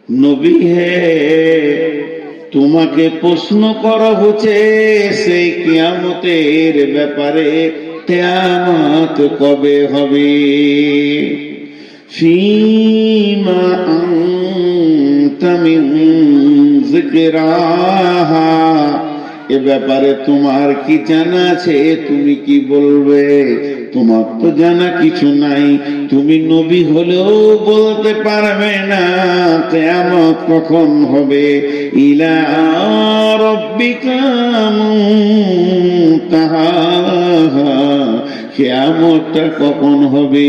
নবী হে, তোমাকে প্রশ্ন করা হচ্ছে সেই কিয়ামতের ব্যাপারে, কিয়ামত কবে হবে। ফীমা আনতা মিন যিকরাহা, এ ব্যাপারে তোমার কি জানা আছে, তুমি কি বলবে? তোমার তো জানা কিছু নাই, তুমি নবী হলেও বলতে পারবে না কিয়ামত কখন হবে। ইলা রাব্বিকা মুনতাহাহা, কিয়ামতটা কখন হবে,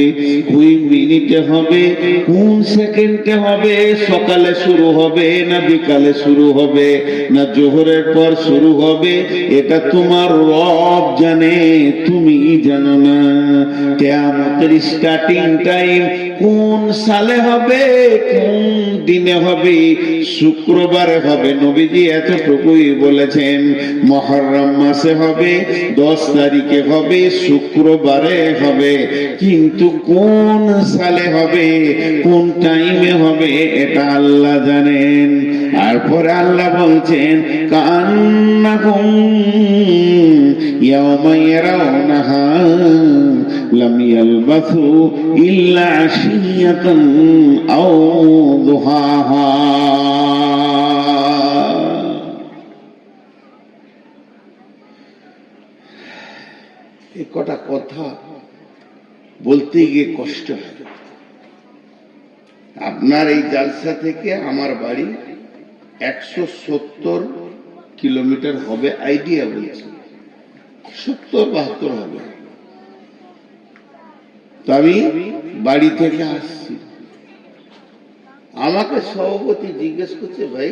কোন মিনিটে হবে, কোন সেকেন্ডে হবে, সকালে শুরু হবে না বিকালে শুরু হবে না জোহরের পর শুরু হবে, এটা তোমার রব জানে, তুমি জানো না। কিয়ামতের স্টার্টিং টাইম কোন সালে হবে, কোন দিনে হবে, শুক্রবারে হবে, নবীজি এতটুকুই বলেছেন। মুহররম মাসে হবে, 10 তারিখে হবে, শুক্রবারে হবে, কিন্তু কোন সালে হবে, কোন টাইমে হবে, এটা আল্লাহ জানেন। তারপরে আল্লাহ বলছেন কান্নাহুম ইয়াওমা ইয়ারাউনাহা লাম ইয়ালবাসু ইল্লা আশিয়াতান আও দুহাহা। এই কটা কথা বলতে গিয়ে কষ্ট হয়। আপনার এই জালসা থেকে আমার বাড়ি 170 কিলোমিটার হবে, আইডিয়া বলছি 70-72 হবে। তো আমি বাড়ি থেকে আসছি, আমাকে সভাপতি জিজ্ঞেস করছে, ভাই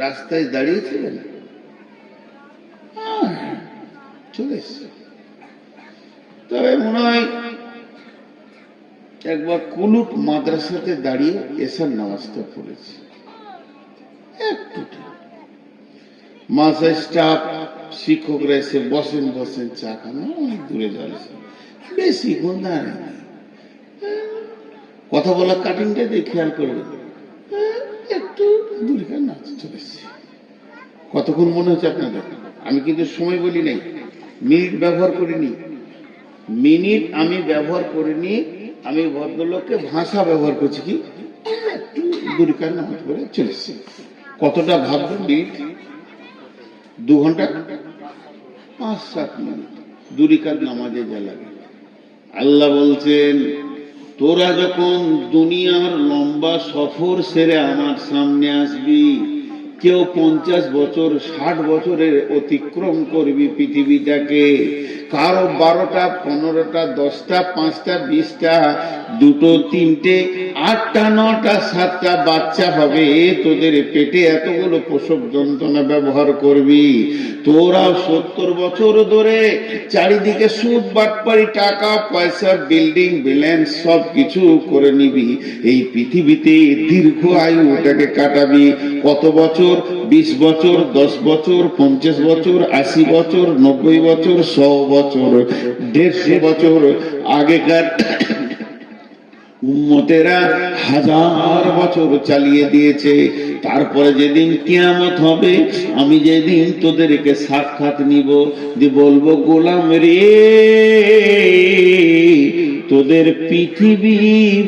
রাস্তায় দাঁড়িয়েছিলেন? চলে এসছে। তবে মনে হয় একবার কুলুট মাদ্রাসাতে দাঁড়িয়ে এসার নামাজটা পড়েছি। মাসে স্টাফ শিক্ষকরা এসে বসেন বসেন চা খান, অনেক দূরে যাচ্ছে, বেশি দাঁড়ায় না, কথা বলা কাটিংটা দিয়ে খেয়াল করবেন, একটু দূরে কেন চলেছি। কতক্ষণ মনে হচ্ছে আপনাদের? আমি কিন্তু সময় বলি নাই, মিনিট ব্যবহার করিনি, মিনিট আমি ব্যবহার করিনি, আমি ভদ্রলোককে ভাষা ব্যবহার করছি কি একটু দূরে কেন করে চলেছি। কতটা ভাববেন? মিনিট 2 ঘন্টা 5-7 মিনিট দুরিকার নামাজে যা লাগে। আল্লাহ বলছেন তোরা যখন দুনিয়ার লম্বা সফর সেরে আমার সামনে আসবি, কেউ 50 বছর 60 বছরের অতিক্রম করবি পৃথিবীটাকে, কারো 12টা 15টা 10টা 5টা 20টা 2টো 3টে 8টা 9টা 7টা বাচ্চা হবে, তোদের পেটে এতগুলো প্রসব যন্ত্রণা ব্যবহার করবি। তোরা 70 বছর ধরে চারিদিকে সুদ বাটপারি টাকা পয়সা বিল্ডিং বিল্যান্স সব কিছু করে নিবি, এই পৃথিবীতে দীর্ঘ আয়ুটাকে কাটাবি। কত বছর? 20 বছর, 10 বছর, 50 বছর, 80 বছর, 90 বছর, 100 বছর, 150 বছর। আগেকার উম্মতেরা 1000 বছর চালিয়ে দিয়েছে। তারপরে যেদিন কিয়ামত হবে, আমি যেদিন তোদেরকে সাক্ষাৎ নিব, দিয়ে বলবো গোলাম রে, তোদের পৃথিবী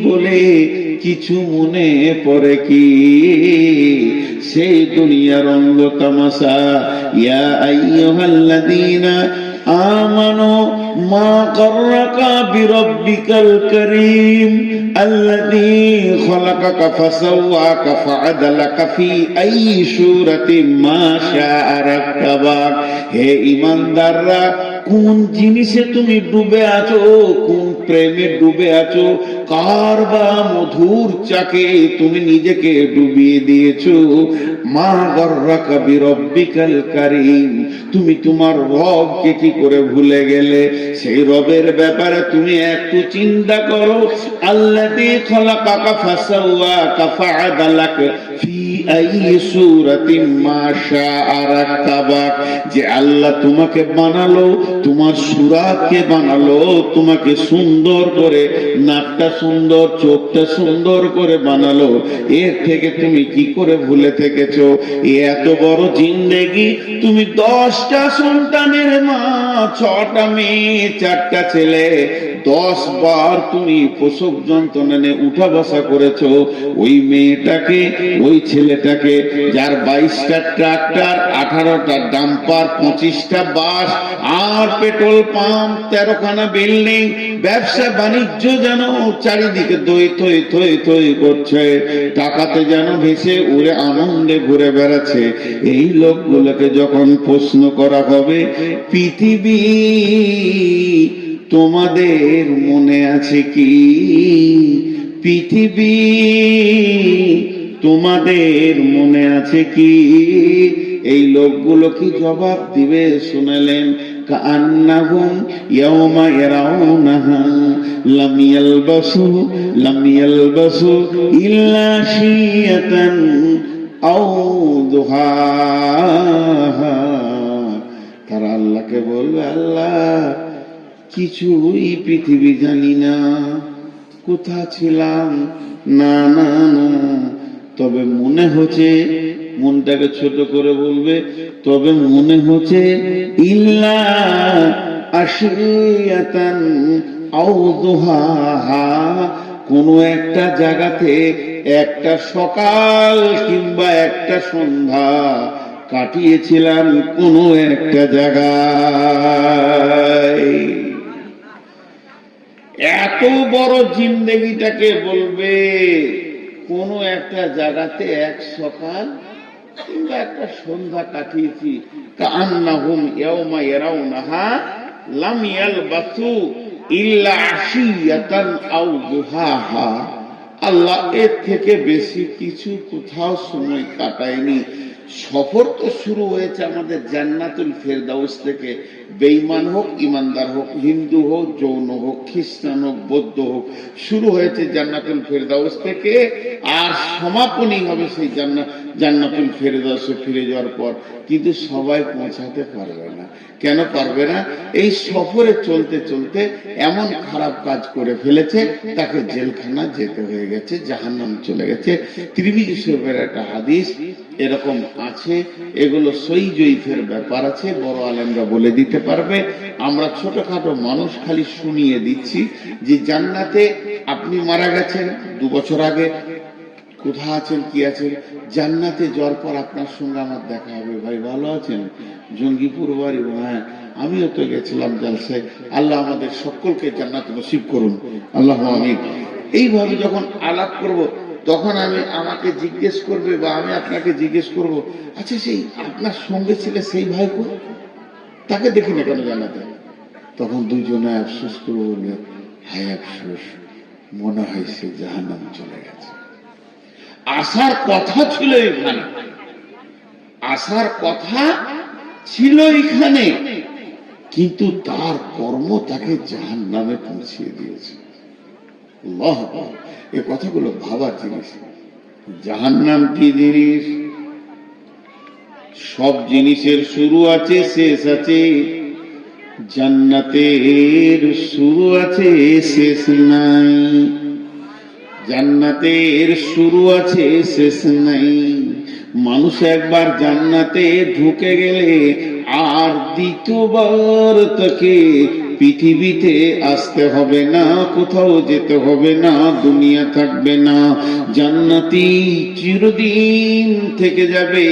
বলে কিছু মনে পড়ে কি? সেই দুনিয়ার অঙ্গ তামাশা। ইয়া আইয়ুহাল্লাযীনা আমানু মা গাররাকা বিরাব্বিকাল কারীম আল্লাযী খালাকাকা ফাসাওয়াকা ফাআদালাকা ফি আইয়ি সূরাতিন মা শাআ রাক্কাবাক। হে ঈমানদাররা, কোন জিনিসে তুমি ডুবে আছো, কোন প্রেমে ডুবে আছো, কার বা মধুর চাকে তুমি নিজেকে ডুবিয়ে দিয়েছো, মা গররাকা বিরব্বিকাল কারীম, তুমি তোমার রবকে কি করে ভুলে গেলে? সেই রবের ব্যাপারে তুমি একটু চিন্তা করো। আল্লাযী খলাকাকা ফাসাওয়াকা ফাআদালাক ফি আইয়ি সূরাতিন মা শাআ রাক্কাবাক, যে আল্লাহ তোমাকে বানালো, তোমার সুরাতকে বানালো, তোমাকে সুন্দর করে, নাকটা সুন্দর, চোখটা সুন্দর করে বানালো। এর থেকে তুমি কি করে ভুলে থেকেছো? এত বড় জিন্দেগি, তুমি 10টা সন্তানের মা, 6টা মেয়ে, 4টা ছেলে, 10 বার তুমি প্রসব যন্ত্রণা নিয়ে উঠা বসা করেছো। ওই মেয়েটাকে, ওই ছেলেটাকে, যার 22টা ট্রাক্টর, 18টা ডাম্পার, 25টা বাস, আর পেট্রোল পাম্প, 13খানা বিল্ডিং, ব্যবসা বাণিজ্য যেন চারিদিকে দই থই থই থই করছে, টাকাতে যেন ভেসে উড়ে আনন্দে ঘুরে বেড়াচ্ছে। এই লোকগুলোকে যখন প্রশ্ন করা হবে, পৃথিবী তোমাদের মনে আছে কি? পৃথিবী তোমাদের মনে আছে কি? এই লোকগুলো কি জবাব দিবে শুনলেন? কান্নাহুম ইয়াওমা ইয়ারাউনাহা লাম ইয়ালবাসু ইল্লা শিয়াতান আও দুহাহা। তারা আল্লাহকে বলবে, আল্লাহ কিছুই পৃথিবী জানি না, কোথা ছিলাম, না না না, তবে মনে হচ্ছে, মনটাকে ছোট করে বলবে, তবে মনে হচ্ছে ইল্লা আশিয়াতান আও দুহাহা, কোন একটা জায়গাতে একটা সকাল কিংবা একটা সন্ধ্যা কাটিয়েছিলাম কোন একটা জায়গায়। এত বড় জিন্দেগিটাকে বলবে কোন একটা জায়গাতে এক সকাল কিংবা একটা সন্ধ্যা কাটিয়েছি। কান্নাহুম ইয়াওমা ইয়ারাউনাহা লাম ইয়ালবাসু ইল্লা আশিয়াতান আও দুহাহা। আল্লাহ এর থেকে বেশি কিছু কোথাও সময় কাটায়নি। সফর তো শুরু হয়েছে আমাদের জান্নাতুল ফেরদাউস থেকে। বেঈমান হোক, ইমানদার হোক, হিন্দু হোক, জৈন হোক, খ্রিস্টান হোক, বৌদ্ধ হোক, শুরু হয়েছে জান্নাতুল ফেরদাউস থেকে, আর সমাপনী হবে সেই জান্নাতুল ফেরদাউসে ফিরে যাওয়ার পর। কিন্তু সবাই পৌঁছাতে পারবে না। কেন পারবে না? এই সফরে চলতে চলতে এমন খারাপ কাজ করে ফেলেছে, তাকে জেলখানা যেতে হয়ে গেছে, জাহান্নাম চলে গেছে। তিরমিজি শরীফের একটা হাদিস এরকম আছে, এগুলো সই জয়ীফের ব্যাপার আছে, বড় আলেমরা বলে দিতে পারবে। আমরা ছোটখাটো মানুষ খালি শুনিয়ে দিচ্ছি যে জান্নাতে আপনি মারা গেছেন 2 বছর আগে, কোথা আছেন, কি আছেন, জান্নাতে যাওয়ার পর আপনার সঙ্গে আমার দেখা হবে। ভাই ভালো আছেন? জঙ্গিপুর বাড়ি? হ্যাঁ, আমিও তো গেছিলাম জালসায়। আল্লাহ আমাদের সকলকে জান্নাত নসিব করুন, আল্লাহ আমিন। এইভাবে যখন আলাপ করব, তখন আমাকে জিজ্ঞেস করবে বা আমি আপনাকে জিজ্ঞেস করব, আচ্ছা সেই আপনার সঙ্গে ছিল সেই ভাই কো, তাকে দেখি না কেন জান্নাতে? তখন দুজনে আফসোস করে বলবে, হায় আফসোস, মনে হয় সে জাহান্নাম চলে গেছে। আসার কথা ছিল এখানে, আসার কথা ছিল এখানে, কিন্তু তার কর্ম তাকে জাহান্নামে পৌঁছিয়ে দিয়েছে। আল্লাহ, এই কথাগুলো ভাবার জিনিস। জাহান্নাম কি জিনিস? সব জিনিসের শুরু আছে, শেষ আছে। জান্নাতের শুরু আছে, শেষ নাই। জান্নাতের শুরু আছে, শেষ নাই। মানুষ একবার জান্নাতে ঢুকে গেলে আর দ্বিতীয়বার তাকে পৃথিবীতে আসতে হবে না, কোথাও যেতে হবে না, দুনিয়া থাকবে না। জান্নাতি চিরদিন থেকে যাবে।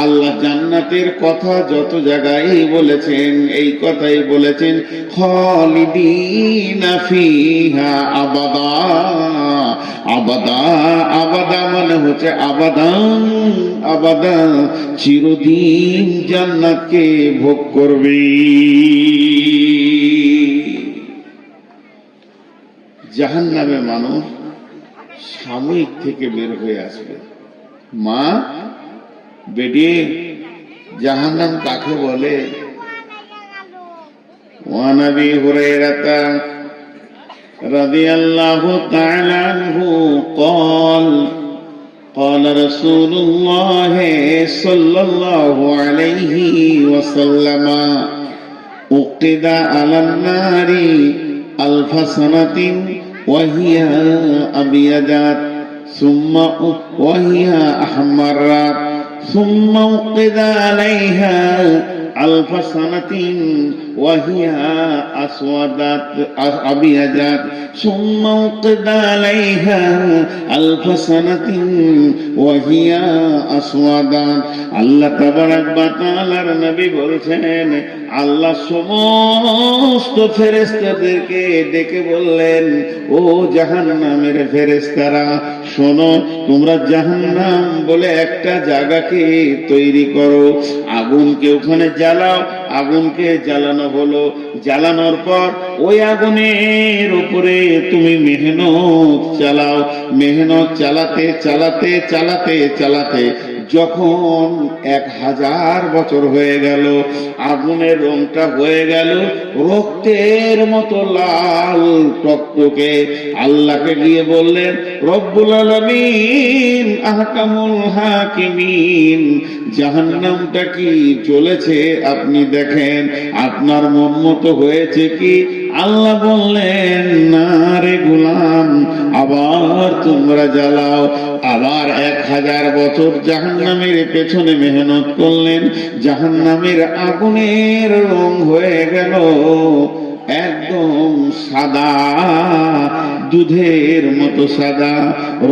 আল্লাহ জান্নাতের কথা যত জায়গায় বলেছেন, এই কথাই বলেছেন, খালিদিনা ফিহা আবাদা। আবাদা, আবাদা মানে হচ্ছে আবাদান, আবাদা, চিরদিন জান্নাতকে ভোগ করবে। জাহান্নামে মানুষ সাময়িক থেকে বের হয়ে আসবে। মা বেটি জাহান্নাম কাকে বলে? ওয়ান আবি হুরায়রাতা রাদিয়াল্লাহু তাআলা আনহু قال قال رسول الله صلى الله عليه وسلم أوقد على النار 1000 سنة وهي أبيضت ثم وهي أحمرت ثم أوقد عليها 1000 سنة وهي أسودت أبيضت ثم أوقد عليها 1000 سنة وهي أسودت আল্লাহ তাবারাক ওয়া তাআলার নবী বলছেন, আল্লাহ সমস্ত ফেরেশতাদেরকে ডেকে বললেন, ও জাহান্নামের ফেরেশতারা, শোনো, তোমরা জাহান্নাম বলে একটা জায়গাকে তৈরি করো, আগুনকে ওখানে জ্বালাও। আগুনকে জ্বালানো হলো, জ্বালানোর পর ওই আগুনের উপরে তুমি মেহনত চালাও। মেহনত চালাতে চালাতে চালাতে চালাতে যখন 1000 বছর হয়ে গেল, আগুনের রংটা হয়ে গেল রক্তের মতো লাল টকটকে। আল্লাহকে গিয়ে বললেন, রব্বুল আলামিন, আহকামুল হাকিমিন, জাহান্নামটা কি জ্বলেছে আপনি দেখেন, আপনার মন মতো হয়েছে কি? আল্লাহ বললেন, না রে গোলাম, আবার তোমরা জ্বালাও। আবার 1000 বছর জাহান্নামের পেছনে মেহনত করলেন, জাহান্নামের আগুনের রং হয়ে গেল একদম সাদা, দুধের মতো সাদা।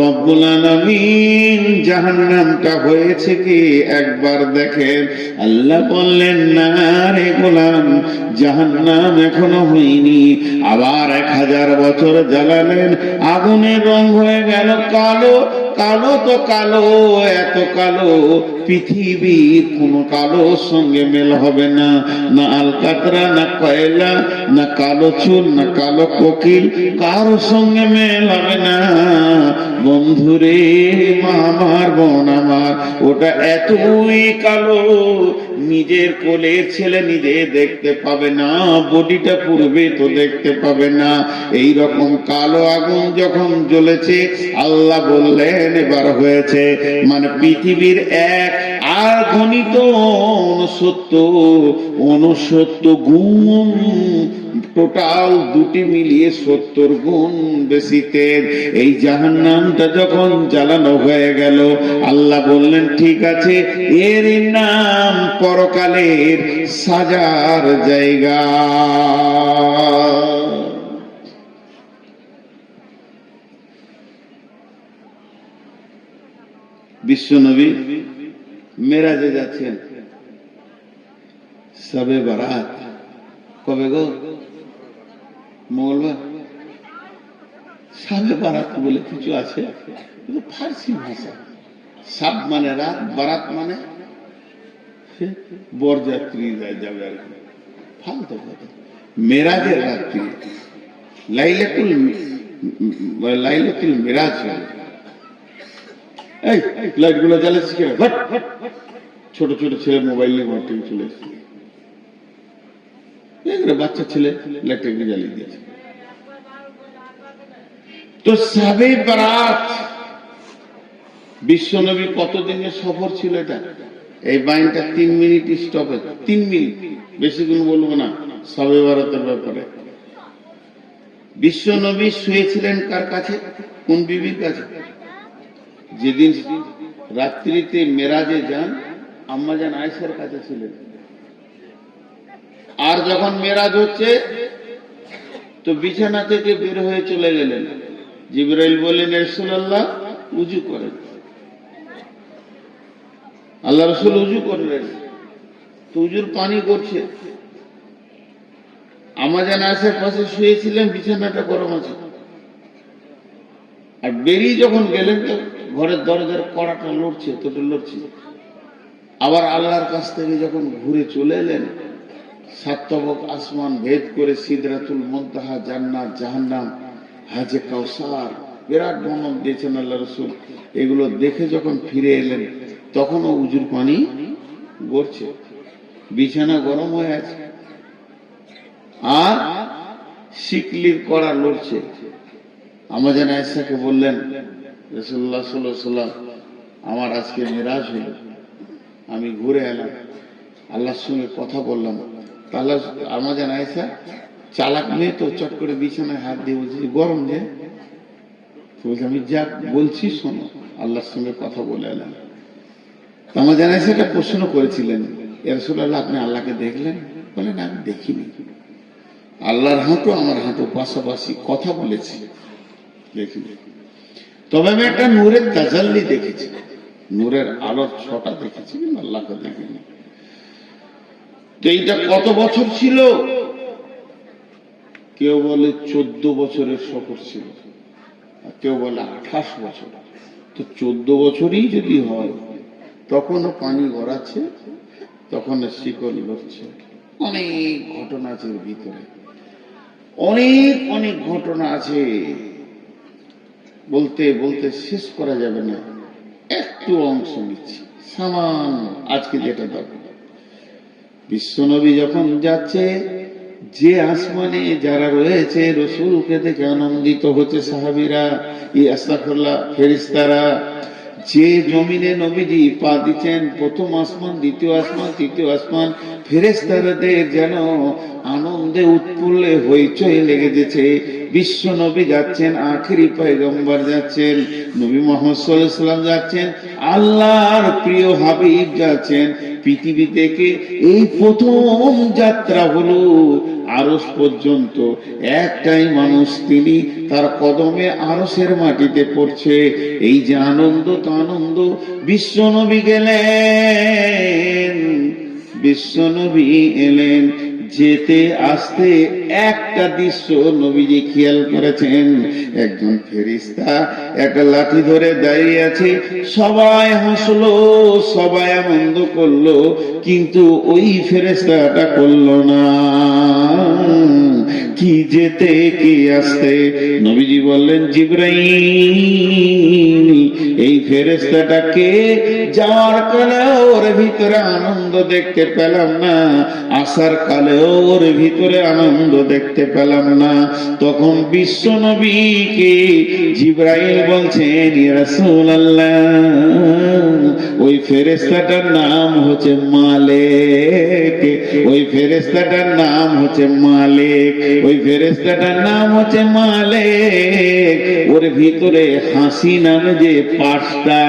রব্বুল আলামিন, জাহান্নামটা হয়েছে কি একবার দেখেন। আল্লাহ বললেন, না রে গোলাম, জাহান্নাম এখনো হয়নি। আবার 1000 বছর জ্বালালেন, আগুনের রং হয়ে গেল কালো। কালো তো কালো, এত কালো পৃথিবীর কোন কালোর সঙ্গে মেল হবে না। না আলকাতরা, না কয়লা, না কালো চুল, না কালো কোকিল, কারোর সঙ্গে মেল হবে না। বন্ধুরে, মা আমার, বোন আমার, ওটা এতই কালো, নিজের কোলের ছেলে নিজে দেখতে পাবে না, বডিটা পূর্বে তো দেখতে পাবে না। এই রকম কালো আগুন যখন জ্বলেছে, আল্লাহ বললেন, এবার হয়েছে, মানে পৃথিবীর এক আর গণিত 69 গুণ, টোটাল দুটি মিলিয়ে 70 গুণ বেশি তেজ। এই জাহান্নামটা যখন জ্বালানো হয়ে গেল, আল্লাহ বললেন, ঠিক আছে, এর নাম পরকালের সাজার জায়গা। বিশ্বনবী মেরাজে যাচ্ছেন, শবে বারাত কবে গো? মঙ্গলবার। শবে বারাত বলে কিছু আছে, কিন্তু ফার্সি ভাষা। সাব মানে রাত, বারাত মানে বরযাত্রী যাবে আর কি, ফালতু কথা। মেরাজের রাত্রি, লাইলাতুল মেরাজ। এই লাইট গুলো জ্বালাচ্ছি কেন? ছোট ছোট ছেলে মোবাইল নিয়ে ঘর থেকে চলে এসেছে, বাচ্চা ছেলে লাইটটাকে জ্বালিয়ে দিয়েছে। তো শবে বারাত, বিশ্বনবী কতদিনের সফর ছিল এটা? এই বাইনটা 3 মিনিট স্টপে, 3 মিনিট, বেশি কোনো বলবো না শবে বারাতের ব্যাপারে। বিশ্বনবী শুয়েছিলেন কার কাছে? কোন বিবির কাছে? যেদিন রাত্রিতে মেরাজে যান, আম্মাজান আয়েশার কাছে ছিলেন। আর যখন মেরাজ হচ্ছে, তো বিছানা থেকে বের হয়ে চলে গেলেন। জিবরাইল বললেন, রাসূলুল্লাহ উযু করেন। আল্লাহ রাসূল উযু করলেন, তো উযুর পানি করছে। আম্মাজান আয়েশার পাশে শুয়েছিলেন, বিছানাটা গরম আছে। আর বেরিয়ে যখন গেলেন, তো ঘরের দরজার কড়াটা লড়ছে, তোটা লড়ছে। আবার আল্লাহর কাছ থেকে যখন ঘুরে চলে এলেন, 7 তবক আসমান ভেদ করে সিদরাতুল মুনতাহা, জান্নাত, জাহান্নাম, হাজে কাউসার, বিরাট বর্ণনা দিয়েছেন আল্লাহ রাসূল। এগুলো দেখে যখন ফিরে এলেন, তখনও উজুর পানি গড়ছে, বিছানা গরম হয়ে আছে, আর শিকলির কড়া লড়ছে। আমাদের আয়েশাকে বললেন, রাসূলুল্লাহ সাল্লাল্লাহু আলাইহি ওয়াসাল্লাম, আমার আজকে মেরাজ হল, আমি ঘুরে এলাম, আল্লাহর সঙ্গে কথা বললাম। তাহলে আমাদের আয়েশা চালাক মেয়ে তো, চট করে বিছানায় হাত দিয়ে বলছি গরম যে, বলছি আমি যা বলছি শোনো, আল্লাহর সঙ্গে কথা বলে এলাম। আমাদের আয়েশা একটা প্রশ্ন করেছিলেন, ইয়া রাসূলুল্লাহ, আপনি আল্লাহকে দেখলেন? বলেন আমি দেখিনি, আল্লাহর হাঁটু আমার হাঁটু পাশাপাশি, কথা বলেছি, দেখিনি। তবে আমি একটা নূরের তাজাল্লি দেখেছি, নূরের আলোর ছটা দেখেছি, কিন্তু আল্লাহকে দেখিনি। তো এইটা কত বছর ছিল? কেউ বলে 14 বছরের সফর ছিল, আর কেউ বলে 28 বছর। তো 14 বছরই যদি হয়, তখনও পানি গড়াচ্ছে, তখন শিকল লড়ছে। অনেক ঘটনা আছে এর ভিতরে, অনেক অনেক ঘটনা আছে, বলতে বলতে শেষ করা যাবে না। একটু অংশ নিচ্ছি সামান্য, আজকে যেটা দরকার। বিশ্বনবী যখন যাচ্ছে, যে আসমানে যারা রয়েছে রাসূলকে দেখে আনন্দিত হচ্ছে সাহাবীরা, আস্তাগফিরুল্লাহ, ফেরেশতারা। যে জমিনে নবীজি পা দিচ্ছেন, প্রথম আসমান, দ্বিতীয় আসমান, তৃতীয় আসমান, ফেরেশতাদের যেন আনন্দে উৎফুল্লে হইচই লেগে যেছে। বিশ্ব নবী যাচ্ছেন, আখেরি পয়গম্বর যাচ্ছেন, নবী মুহাম্মদ সাল্লাল্লাহু আলাইহি ওয়াসাল্লাম যাচ্ছেন, আল্লাহর প্রিয় হাবিব যাচ্ছেন পৃথিবী থেকে। এই প্রথম যাত্রা হলো আরশ পর্যন্ত। একটাই মানুষ, তিনি, তার কদমে আরশের মাটিতে পড়ছে। এই যে আনন্দ, তো আনন্দ। বিশ্বনবী গেলেন, বিশ্বনবী এলেন, যেতে আসতে একটা দৃশ্য নবীজি খেয়াল করেছেন। একজন ফেরেশতা একটা লাঠি ধরে দাঁড়িয়ে আছে, সবাই হাসলো, সবাই আনন্দ করলো, কিন্তু ওই ফেরেশতাটা করলো না। কি যেতে কি আসতে? নবীজি বললেন, জিবরাইল, এই ফেরেশতাটাকে যাওয়ার কালে ওর ভিতরে আনন্দ দেখতে পেলাম না, আসার কালেও ওর ভিতরে আনন্দ দেখতে পেলাম না। তখন বিশ্ব নবীকে জিবরাইল বলছেন, ইয়া রাসূলুল্লাহ, ওই ফেরেশতাটার নাম হচ্ছে মালিক, ওই ফেরেশতাটার নাম হচ্ছে মালিক, ওই ফেরেশতাটার নাম হচ্ছে মালিক। ওর ভিতরে হাসি নামে যে পার্টসটা,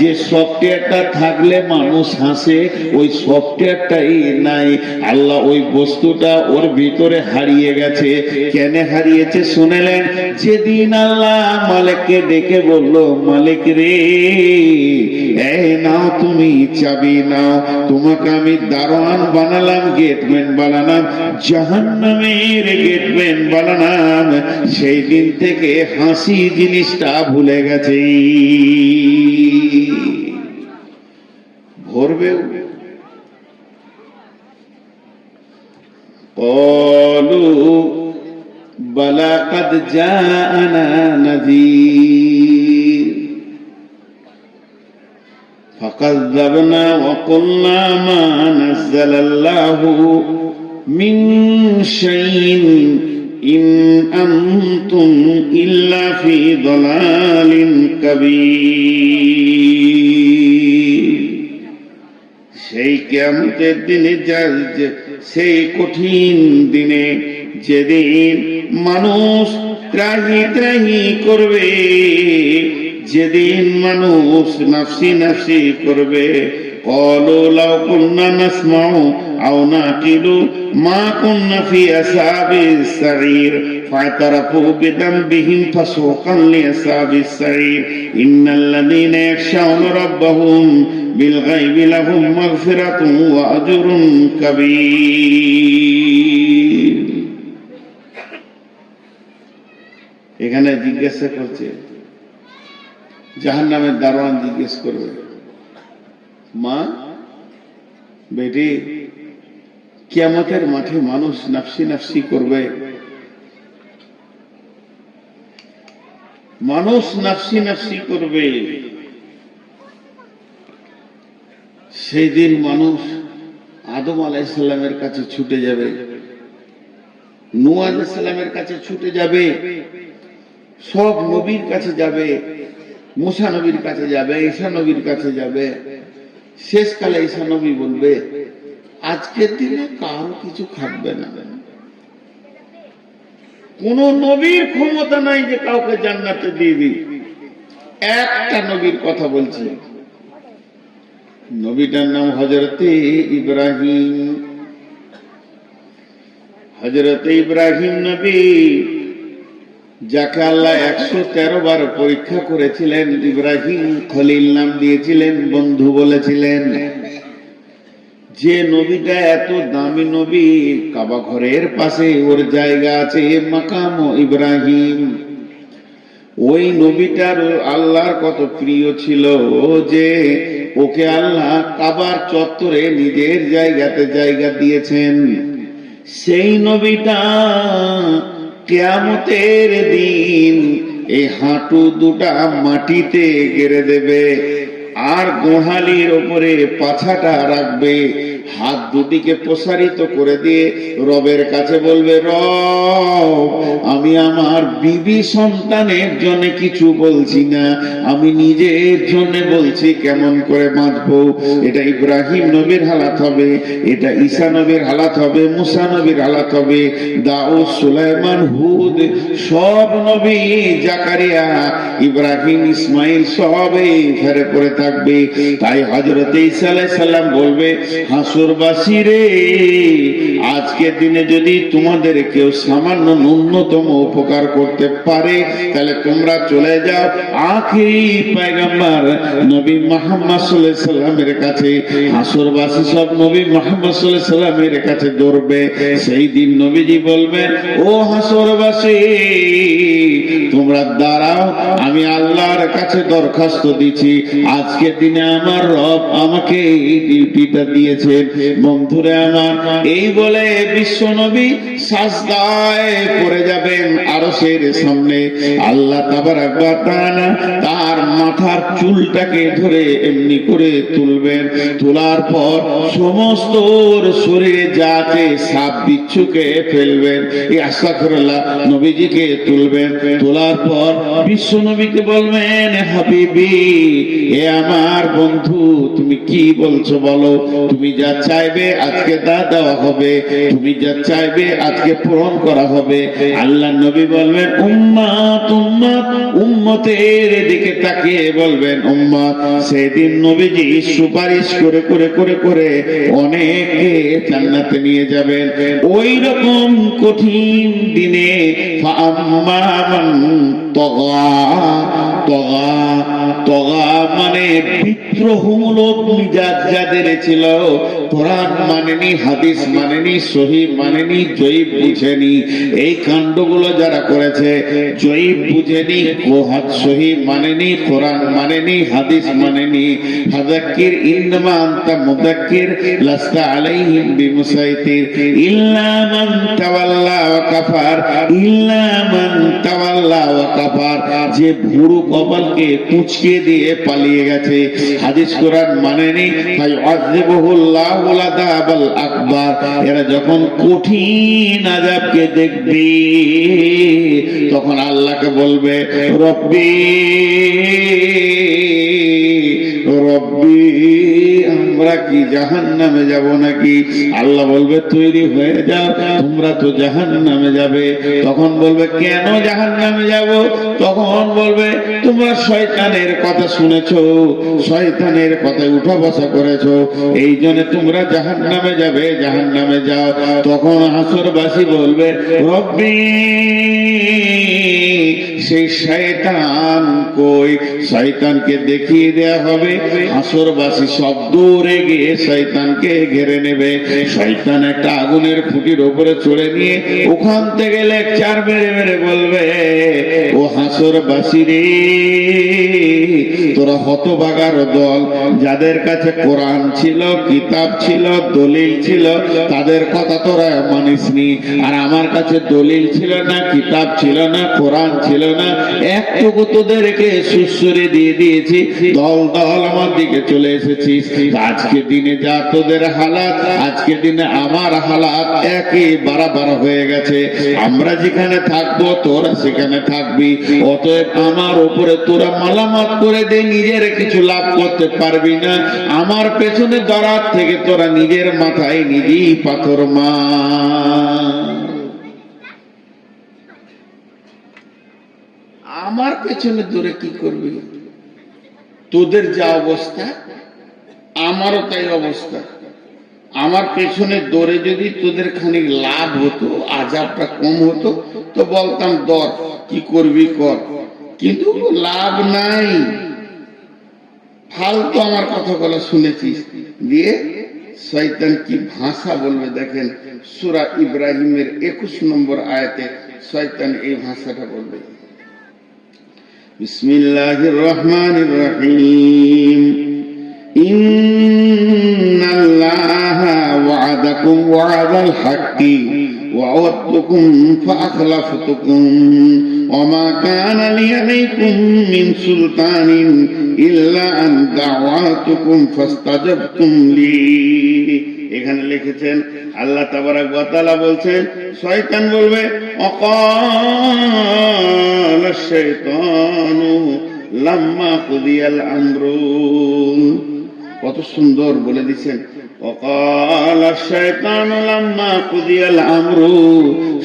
যে সফটওয়্যারটা থাকলে মানুষ হাসে, ওই সফটওয়্যারটাই নাই। আল্লাহ ওই বস্তুটা ওর ভিতরে হারিয়ে গেছে। কেন হারিয়েছে শুনলেন? যেদিন আল্লাহ মালিককে ডেকে বলল, মালিক রে, এই নাও তুমি চাবি নাও, তোমাকে আমি দারোয়ান বানালাম, গেটম্যান বানালাম, জাহান্নামের গেটম্যান বানালাম। সেই দিন থেকে হাসি জিনিসটা ভুলে গেছে। ভরবেও। قالوا بلى قد جاءنا نذير فكذبنا وقلنا ما نزل الله من شيء إن أنتم إلا في ضلال كبير। সেই কিয়ামতের দিনে, সেই কঠিন দিনে, যেদিন মানুষ ত্রাহি ত্রাহি করবে, যেদিন মানুষ নাফসি নাফসি করবে, قالوا لو كنا نسمع أو نعقل ما كنا في أصحاب السعير فاعترفوا بذنبهم فسوقا لأصحاب السعير إن الذين يخشون ربهم بالغيب لهم مغفرة وأجر كبير। এখানে জিজ্ঞাসা করছে, জাহান্নামের দারোয়ান জিজ্ঞেস করবে, মা বেটি, কিয়ামতের মাঠে মানুষ নাফসি নাফসি করবে, মানুষ নাফসি নাফসি করবে, সেই দিন মানুষ আদম আলাইহিসসালামের কাছে ছুটে যাবে, নূহ আলাইহিসসালামের কাছে ছুটে যাবে, সব নবীর কাছে যাবে, মুসা নবীর কাছে যাবে, ঈসা নবীর কাছে যাবে। শেষকালে ঈসা নবী বলবে, আজকের দিনে কারো কিছু খাটবে না। কোন নবীর ক্ষমতা নাই যে কাউকে জান্নাতে দিয়ে দিই। একটা নবীর কথা বলছি, নবীটার নাম হযরতে ইব্রাহিম। হযরতে ইব্রাহিম নবী, যাকে আল্লাহ 113 বার পরীক্ষা করেছিলেন, ইব্রাহিম খলিল নাম দিয়েছিলেন, বন্ধু বলেছিলেন। যে নবীটা এত দামি নবী, কাবা ঘরের পাশে ওর জায়গা আছে, মাকাম ইব্রাহিম। ওই নবীটার আল্লাহর কত প্রিয় ছিল যে ওকে আল্লাহ কাবার চত্বরে নিজের জায়গাতে জায়গা দিয়েছেন। সেই নবীটা কিয়ামতের দিন এই হাঁটু দুটা মাটিতে গেড়ে দেবে, আর গোহালির ওপরে পাছাটা রাখবে, হাত দুটিকে প্রসারিত করে দিয়ে রবের কাছে বলবে, রব, আমি আমার বিবি সন্তানের জন্য কিছু বলছি না, আমি নিজের জন্য বলছি কেমন করে বাঁচবো। এটা ইব্রাহিম নবীর হালাত হবে, এটা ঈসা নবীর হালাত হবে, মুসা নবীর হালাত হবে, দাউদ, সুলাইমান, হুদ, সব নবী, জাকারিয়া, ইব্রাহিম, ইসমাইল সব এই ঘরে পড়ে থাকবে। তাই হযরত ঈসা আলাইহিস সালাম বলবে, হাসরবাসী রে, আজকের দিনে যদি তোমাদের কেউ সামান্য ন্যূনতম উপকার করতে পারে, তাহলে তোমরা চলে যাও আখিরি পয়গম্বর নবী মুহাম্মদ সাল্লাল্লাহু আলাইহি সাল্লামের কাছে। হাসরবাসী সব নবী মুহাম্মদ সাল্লাল্লাহু আলাইহি সাল্লামের কাছে দৌড়বে। সেই দিন নবীজি বলবেন, ও হাসরবাসী, তোমরা দাঁড়াও, আমি আল্লাহর কাছে দরখাস্ত দিচ্ছি, আজকের দিনে আমার রব আমাকে এই ডিউটিটা দিয়েছেন। বন্ধুরা আমার, এই বলে বিশ্ব নবী সাজদায় পড়ে যাবেন আরশের সামনে। আল্লাহ তাবারক ওয়া তাআলা তার মাথার চুলটাকে ধরে এমনি করে তুলবেন, তোলার পর সমস্ত শরীরে যা আছে সাপ বিচ্ছুকে ফেলবেন, এই আস্তাগফিরুল্লাহ, নবীজিকে তুলবেন, তোলার পর বিশ্ব নবীকে বলবেন, হাবিবি, এ আমার বন্ধু, তুমি কি বলছো বলো, তুমি যা চাইবে আজকে তা দেওয়া হবে, তুমি যা চাইবে আজকে পূরণ করা হবে। আল্লাহ নবী বলবেন, উম্মত উম্মত, উম্মতের দিকে তাকিয়ে বলবেন উম্মত। সেদিন নবীজি সুপারিশ করে করে করে করে অনেকে জান্নাতে নিয়ে যাবেন। ওই রকম কঠিন দিনে ফাআম্মা মান তগা, তগা, তগা মানে বিদ্রোহমূলক মিজাজ যাদের ছিল, কোরআন মানেনি, হাদিস মানেনি, সহিহ মানেনি, জয়ীব বুঝেনি, এই কাণ্ডগুলো যারা করেছে, জয়ীব বুঝেনি, সহিহ মানেনি, কোরআন মানেনি, হাদিস মানেনি, ফাযাক্কির ইন্নামা আনতা মুযাক্কির লাস্তা আলাইহিম বিমুসাইতির ইল্লা মান তাওয়াল্লা ওয়া কাফার, ইল্লা মান তাওয়াল্লা ওয়া কাফার, যে ভুরু কপালকে কুঁচকে দিয়ে পালিয়ে গেছে, হাদিস কোরআন মানেনি, ফায়ুআযিবুহুল্লাহুল আযাবাল আকবার। এরা যখন কঠিন আযাবকে দেখবে, তখন আল্লাহকে বলবে, রব্বি রব্বি, আমরা কি জাহান্নামে যাব নাকি? আল্লাহ বলবে, তৈরি হয়ে যাও, তোমরা তো জাহান্নামে যাবে। তখন বলবে, কেন জাহান্নামে যাব? তখন বলবে, তোমরা শয়তানের কথা শুনেছো, শয়তানের কথায় উঠা বসা করেছো, এই জন্য তোমরা জাহান্নামে যাবে, জাহান্নামে যাও। তখন হাসরবাসী বলবে, রব্বি, সেই শয়তান কই? শয়তানকে দেখিয়ে দেয়া হবে। হাসরবাসী সব দৌড়ে গিয়ে শয়তানকে ঘিরে নেবে। শয়তান একটা আগুনের খুঁটির উপরে চড়ে নিয়ে ওখান থেকে লেকচার মেরে মেরে বলবে, ও হাসরবাসী রে, তোরা হতভাগার দল, যাদের কাছে কোরআন ছিল, কিতাব ছিল, দলিল ছিল, তাদের কথা তোরা মানিসনি। আর আমার কাছে দলিল ছিল না, কিতাব ছিল না, কোরআন ছিল না, একটুকু তোদেরকে সুসুরে দিয়ে দিয়েছি, দল দল আমার দিকে চলে এসেছিস। আজকে দিনে যা তোদের হালাত, আজকে দিনে আমার হালাত একই বারাবার হয়ে গেছে। আমরা যেখানে থাকবো তোরা সেখানে থাকবি, অতএব আমার উপরে তোরা মালামাত করে দে, নিজের কিছু লাভ করতে পারবি না। আমার পেছনে দরাত থেকে তোরা নিজের মাথায় নিজেই পাথর মার। আমার পেছনে দৌড়ে কি করবি? তোদের যা অবস্থা আমারও তাই অবস্থা। আমার পেছনে দৌড়ে যদি তোদের খানিক লাভ হতো, আজাবটা কম হতো, তো বলতাম দর কি করবি কর, কিন্তু লাভ নাই। ফালতু আমার কথা বলা শুনেছিস। দিয়ে শয়তান কি ভাষা বলবে দেখেন, সূরা ইব্রাহিমের 21 নম্বর আয়াতে শয়তান এই ভাষাটা বলবে, বিসমিল্লাহির রহমানির রহিম, ইন্নাল্লাহা ওয়া'আদাকুম ওয়া'দাল হাক্কি ওয়া'আদতুকুম ফাআখলাফতুকুম ওয়ামা কানা লি আলাইকুম মিন সুলতানিন ইল্লা আন দা'ওয়াতুকুম ফাস্তাজাবতুম লি। এখানে লিখেছেন আল্লাহ তাবারাক ওয়া তাআলা বলছেন, শয়তান বলবে, অকালা শাইতানু লাম্মা কুদিয়াল আমরু। কত সুন্দর বলে দিচ্ছেন, ওয়াকালা শাইতানু লাম্মা কুদিয়াল আমরু।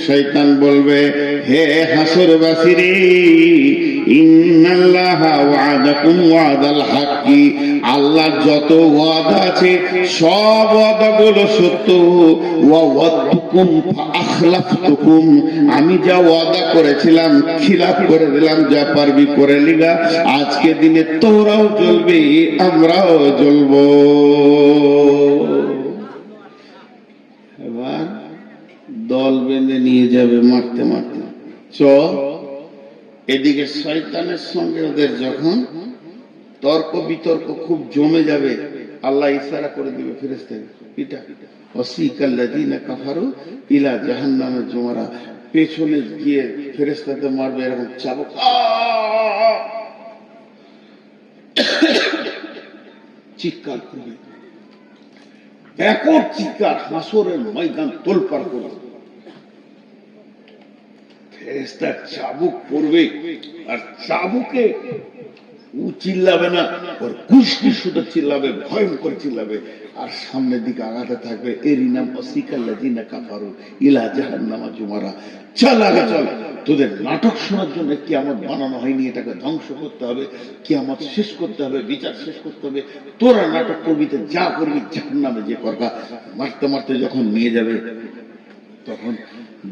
শয়তান বলবে, হে হাসরবাসীরে, ইন্নাল্লাহা ওয়া'আদাকুম ওয়া'দাল হাক্কি, আল্লাহ যত ওয়াদা আছে সব ওয়াদাগুলো সত্য। ওয়া'আদতুকুম ফাআখলাফতুকুম, আমি যা ওয়াদা করেছিলাম খিলাফ করে দিলাম, যা পারবি করে লিগা। আজকে দিনে তোরাও জ্বলবি, আমরাও জ্বলবো। এবার দল বেঁধে নিয়ে যাবে মারতে মারতে। চ এদিকে শয়তানের সঙ্গে ওদের যখন তর্ক বিতর্ক খুব জমে যাবে, আল্লাহ ইশারা করে দিবে ফেরেশতাকে, পিটা ওয়াসিকাল্লাযিনা কাফারু ইলা জাহান্নামে যুমারা। পেছনে গিয়ে ফেরেশতাকে মারবে, এরকম চাবুক, চিৎকার করবে, ব্যাপক চিৎকার, হাসরের ময়দান তোলপাড় করবে। ফেরেশতা চাবুক পড়বে, আর চাবুকে ও চিল্লাবে না, ওর কুশকি শুধু চিল্লাবে, ভয়ঙ্কর চিল্লাবে, আর সামনের দিকে আগাতে থাকবে, এরই নাম ওয়াসিকাল্লাযিনা কাফারু ইলা জাহান্নামা যুমারা। চল আগে চল, তোদের নাটক শোনার জন্য কিয়ামত বানানো হয়নি, এটাকে ধ্বংস করতে হবে, কিয়ামত শেষ করতে হবে, বিচার শেষ করতে হবে। তোরা নাটক করবি তো যা করবি, জাহান্নামে যে করবা। মারতে মারতে যখন নিয়ে যাবে, তখন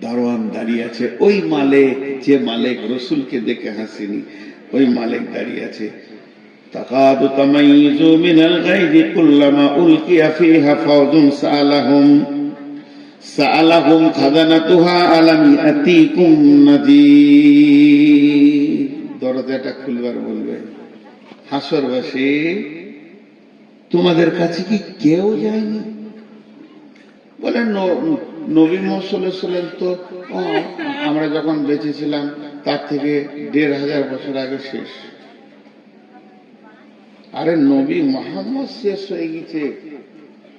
দারোয়ান দাঁড়িয়ে আছে, ওই মালিক, যে মালিক রসুলকে দেখে হাসেনি, ওই মালিক দাঁড়িয়ে আছে। তাকাদু তামাইযু মিনাল গায়জি কুল্লামা উলকিয়া ফিহা ফাওজুন সাআলাহুম খাজানাতুহা আলাম ইয়াতিকুম নাযীর। দরজাটা খুলবার বলবে, হাসরবাসী তোমাদের কাছে কি কেউ যায়নি? বলে, নবী মুহাম্মদ সাল্লাল্লাহু আলাইহি ওয়াসাল্লাম তো আমরা যখন বেঁচে ছিলাম তার থেকে ১৫০০ বছর আগে শেষ। আরে নবী মুহাম্মদ শেষ হয়ে গেছে,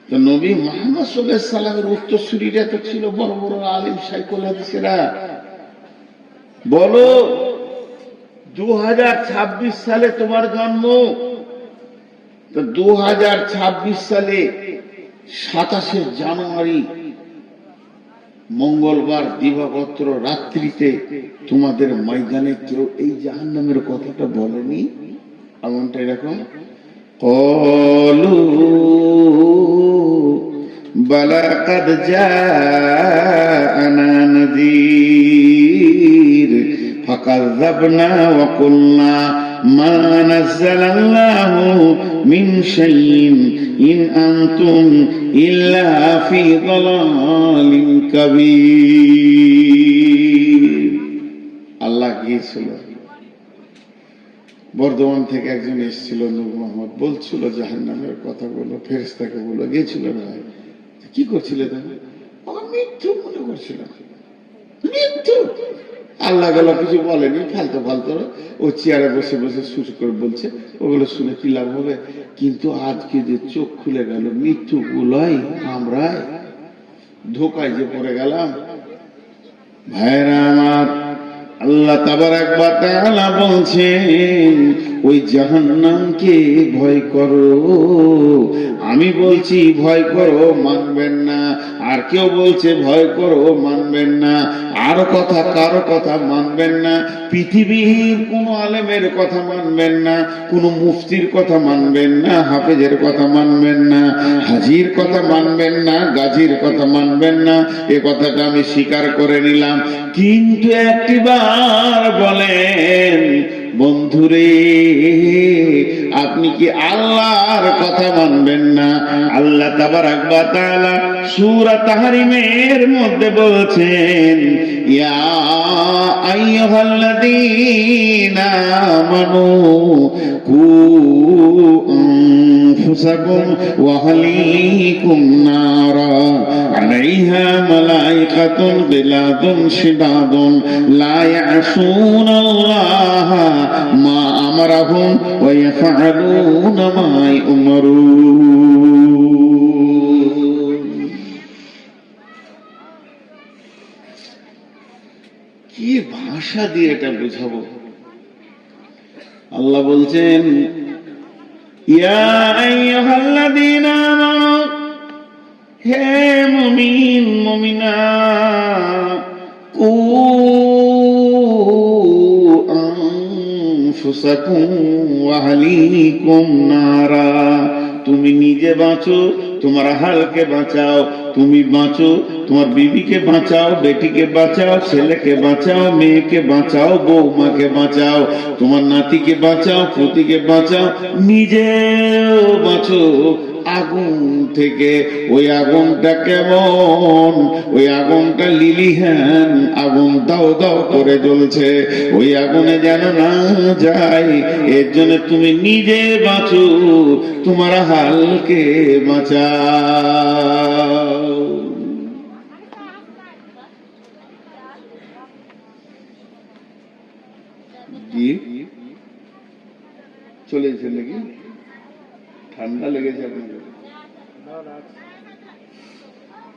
তো নবী মুহাম্মদ সাল্লাল্লাহু আলাইহি ওয়াসাল্লামের উত্তরসূরিরা তো ছিল বড় বড় আলিম শাইখুল হাদিসেরা। বলো, 2026 সালে তোমার জন্ম, তো 2026 সালে 27শে জানুয়ারি মঙ্গলবার দিবাগত রাত্রিতে তোমাদের ময়দানে কেউ এই জাহান্নামের কথাটা বলেনি? এমনটা এরকম ক্বালু বালা কাদ জাআনা নাযীর ফাকাযযাবনা ওয়া কুলনা মা নাযালাল্লাহু মিন শাইইন ইন আনতুম ইল্লা ফি দালালিন কাবীর। আল্লাহ গিয়েছিল বর্ধমান থেকে একজন এসেছিল, নূর মোহাম্মদ, বলছিল জাহান্নামের কথাগুলো, ফেরেশতাকে বলে গিয়েছিল। না কি করছিল তুমি? আমার মৃত্যু মনে করছিলাম, মৃত্যু। আল্লাহ গেল কিছু বলেনি, ফালতু ফালতু ও চেয়ারে বসে বসে শুরু করে বলছে, ওগুলো শুনে কি লাভ হবে? কিন্তু আজকে যে চোখ খুলে গেল, মৃত্যু গুলাই আমরা ধোকায় যে পড়ে গেলাম। ভাইরা আমার, আল্লাহ তাবারাক ওয়া তাআলা বলছেন ওই জাহান্নামকে ভয় করো। আমি বলছি ভয় করো, মানবেন না। আর কেউ বলছে ভয় করো, মানবেন না। আর কথা কারো কথা মানবেন না। পৃথিবীর কোন আলেমের কথা মানবেন না, কোন মুফতির কথা মানবেন না, হাফেজের কথা মানবেন না, হাজির কথা মানবেন না, গাজীর কথা মানবেন না। এ কথাটা আমি স্বীকার করে নিলাম। কিন্তু একটিবার বলেন, বন্ধুরে, আপনি কি আল্লাহর কথা মানবেন না? আল্লাহ তাবারাক ওয়া তাআলা সূরা তাহরিমের মধ্যে বলছেন, ইয়া আইয়ুহাল্লাযীনা আমানু কু আনফুসাকুম ওয়া আহলিকুম নারা আলাইহা মালাইকাতুন গিলাদুন শিদাদুন লা ইয়াসুনাল্লাহা মা আমারাহুম ওয়া ইয়াফআলুনা মা ইউমারুন। কি ভাষা দিয়ে এটা বুঝাবো? আল্লাহ বলছেন, ইয়া আইয়ুহাল্লাযীনা আমানু, হে মুমিন মুমিনা, কু আনফুসাকুম ওয়া আহলিকুম নারা, তুমি নিজে বাঁচো, তোমার আহলকে বাঁচাও। তুমি বাঁচো, তোমার বিবিকে বাঁচাও, বেটিকে বাঁচাও, ছেলেকে বাঁচাও, মেয়েকে বাঁচাও, বৌমাকে বাঁচাও, তোমার নাতিকে বাঁচাও, পুতিকে বাঁচাও, নিজেও বাঁচো আগুন থেকে। ওই আগুনটা কেমন? ওই আগুনটা লিলিহান আগুন, দাও দাও করে জ্বলছে। ওই আগুনে যেন না যায়, এর জন্য তুমি নিজে বাঁচো, তোমার হালকে বাঁচাও। চলেছে নাকি? ঠান্ডা লেগেছে আপনাদের?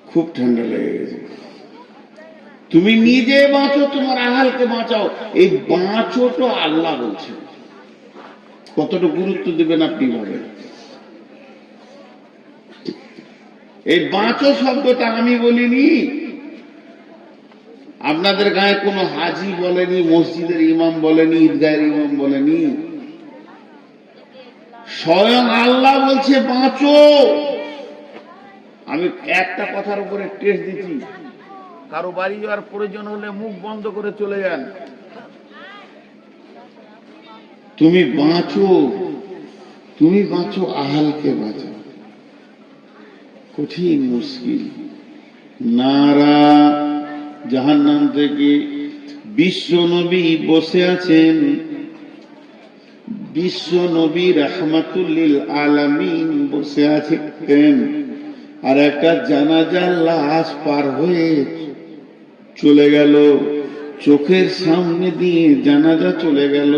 খুব ঠান্ডা লেগে গেছে। তুমি নিজে বাঁচো, তোমার আহালকে বাঁচাও। এই বাঁচো তো আল্লাহ বলছে, কতটা গুরুত্ব দেবেন আপনি ভাবেন। এই বাঁচো শব্দটা আমি বলিনি, আপনাদের গায়ে কোনো হাজি বলেনি, মসজিদের ইমাম বলেনি, ঈদগাহের ইমাম বলেনি, স্বয়ং আল্লাহ বলছে বাঁচো। আমি একটা কথার উপরে টেস্ট দিচ্ছি, কারো বাড়ি যাওয়ার প্রয়োজন হলে মুখ বন্ধ করে চলে যান। তুমি বাঁচো, তুমি বাঁচো, আহালকে বাঁচো। কঠিন মুশকিল। নারা, জাহান্নাম থেকে বিশ্ব নবী বসে আছেন, বিশ্ব নবী রাহমাতুল লিল আলামিন বসে আছেন, আর একটা জানাজার লাশ পার হয়ে চলে গেল, চোখের সামনে দিয়ে জানাজা চলে গেল,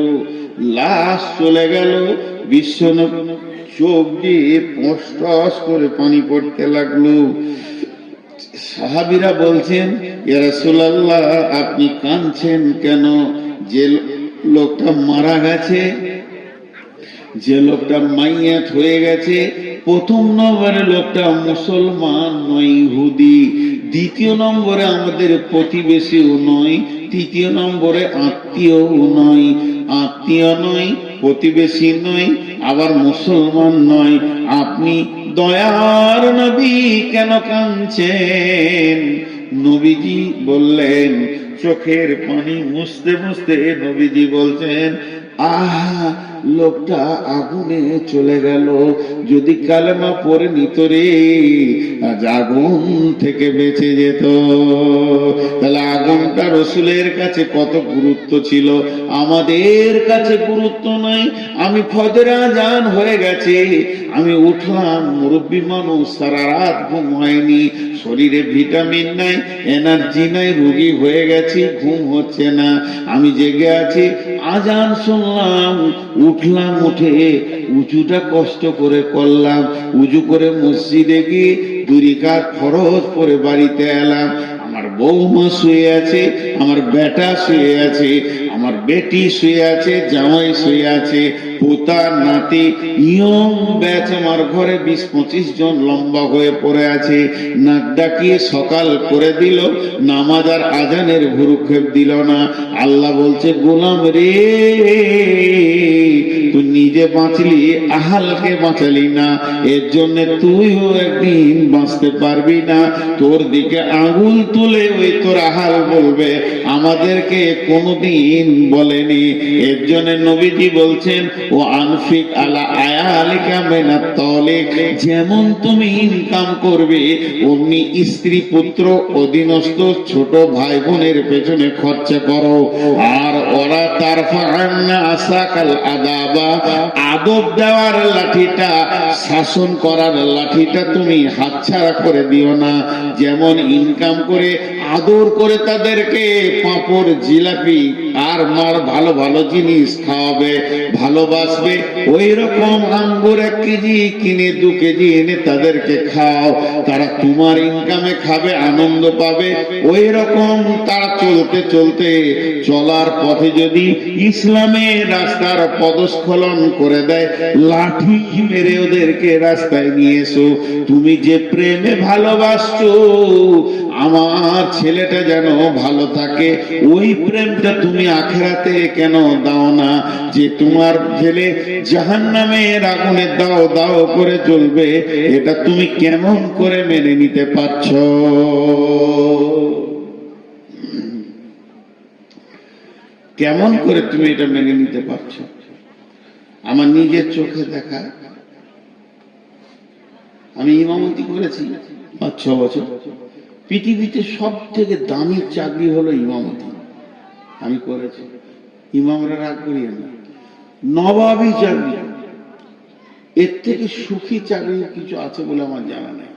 লাশ চলে গেল। বিশ্ব নবী চোখ দিয়ে পশটস করে পানি পড়তে লাগলো। সাহাবীরা বলছেন, ইয়া রাসূলুল্লাহ, আপনি কাঁদছেন কেন? যে লোকটা মারা গেছে, যে লোকটা মাইয়াত হয়ে গেছে, প্রথম নম্বরে লোকটা মুসলমান নয়, ইহুদি। দ্বিতীয় নম্বরে আমাদের প্রতিবেশীও নয়, তৃতীয় নম্বরে আত্মীয়ও নয়। আত্মীয় নয়, প্রতিবেশী নয়, আবার মুসলমান নয়। আপনি দয়ার নবী কেন কাঁদছেন? নবীজি বললেন, চোখের পানি মুছতে মুছতে নবীজি বলছেন, আহ লোকটা আগুনে চলে গেল। যদি কালেমা পড়ে নিত রে, আজ আগুন থেকে বেঁচে যেত। তাহলে আগুনটা রসুলের কাছে কত গুরুত্ব ছিল, আমাদের কাছে গুরুত্ব নাই। আমি ফজরে আজান হয়ে গেছে, আমি উঠলাম, মুরব্বী মানুষ, সারা রাত ঘুম হয়নি, শরীরে ভিটামিন নাই, এনার্জি নাই, রোগী হয়ে গেছি, ঘুম হচ্ছে না, আমি জেগে আছি, আজান শুনলাম, উঠলাম, উঠে উঁচুটা কষ্ট করে করলাম, উঁচু করে মসজিদে গিয়ে 2 রাকাত ফরজ পড়ে বাড়িতে এলাম। আমার বৌমা শুয়ে আছে, আমার বেটা শুয়ে আছে, আমার বেটি শুয়ে আছে, জামাই শুয়ে আছে, পোতা নাতি ইয়ং ব্যাচ আমার ঘরে 20-25 জন লম্বা হয়ে পড়ে আছে। নাক ডাকিয়ে সকাল করে দিল, নামাজ আর আজানের ভুরুক্ষেপ দিল না। আল্লাহ বলছে, গোলাম রে, তুই নিজে বাঁচলি, আহালকে বাঁচালি না, এর জন্য তুইও একদিন বাঁচতে পারবি না। তোর দিকে আঙুল তুলে ওই তোর আহাল বলবে, আমাদেরকে কোনদিন বলেনি। এর জন্য নবীজি বলছেন, ও আনফিক আলা আয়ালিকা মিনাত তালিক, যেমন তুমি ইনকাম করবে অমনি স্ত্রী পুত্র অধীনস্থ ছোট ভাই বোনের পেছনে খরচা করো। আর ওরা তারফাআন্না আসাকাল আদাবা, আদব দেওয়ার লাঠিটা, শাসন করার লাঠিটা তুমি হাতছাড়া করে দিও না। যেমন ইনকাম করে আদর করে তাদেরকে পাঁপড়, জিলাপি আর মার ভালো ভালো জিনিস খাওয়াবে, ভালোবাসবে, ওই রকম আঙ্গুর 1 কেজি কিনে 2 কেজি এনে তাদেরকে খাও, তারা তোমার ইনকামে খাবে, আনন্দ পাবে। ওই রকম তারা চলতে চলতে চলার পথে যদি ইসলামের রাস্তার পদস্খলন করে দেয়, লাঠি মেরে ওদেরকে রাস্তায় নিয়ে এসো। তুমি যে প্রেমে ভালোবাসছো আমার ছেলেটা যেন ভালো থাকে, ওই প্রেমটা তুমি আখিরাতে কেন দাও না? যে তোমার ছেলে জাহান্নামের আগুনে দাও দাও করে জ্বলবে, এটা তুমি কেমন করে মেনে নিতে পারছো? কেমন করে তুমি এটা মেনে নিতে পারছো? আমার নিজের চোখে দেখা, আমি ইমামতি করেছি 5-6 বছর। পৃথিবীতে সব থেকে দামি চাকরি হলো ইমামতি, আমি করেছি। ইমামরা রাগ করিয়ে না, নবাবী চাকরি, এর থেকে সুখী চাকরি কিছু আছে বলে আমার জানা নাই।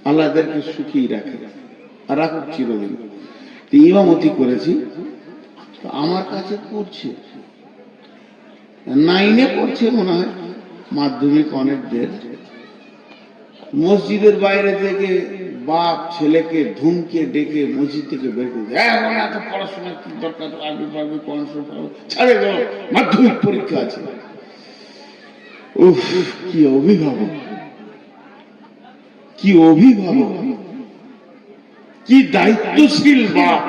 আল্লাহ এদেরকে সুখী রাখে আর রাখুক চিরদিন। ইমামতি করেছি, তো আমার কাছে পড়ছে 9-এ পড়ছে মনে হয়, মাধ্যমিক অনেক দের। মসজিদের বাইরে থেকে বাপ ছেলেকে ধুমকে ডেকে মসজিদ থেকে বের করে দেয়, এত পড়াশোনা কি দরকার, আগে পারবে, পড়াশোনা পারবে, ছাড়ে দাও, মাধ্যমিক পরীক্ষা আছে। উফ, কি অভিভাবক, কি অভিভাবক, কি দায়িত্বশীল বাপ।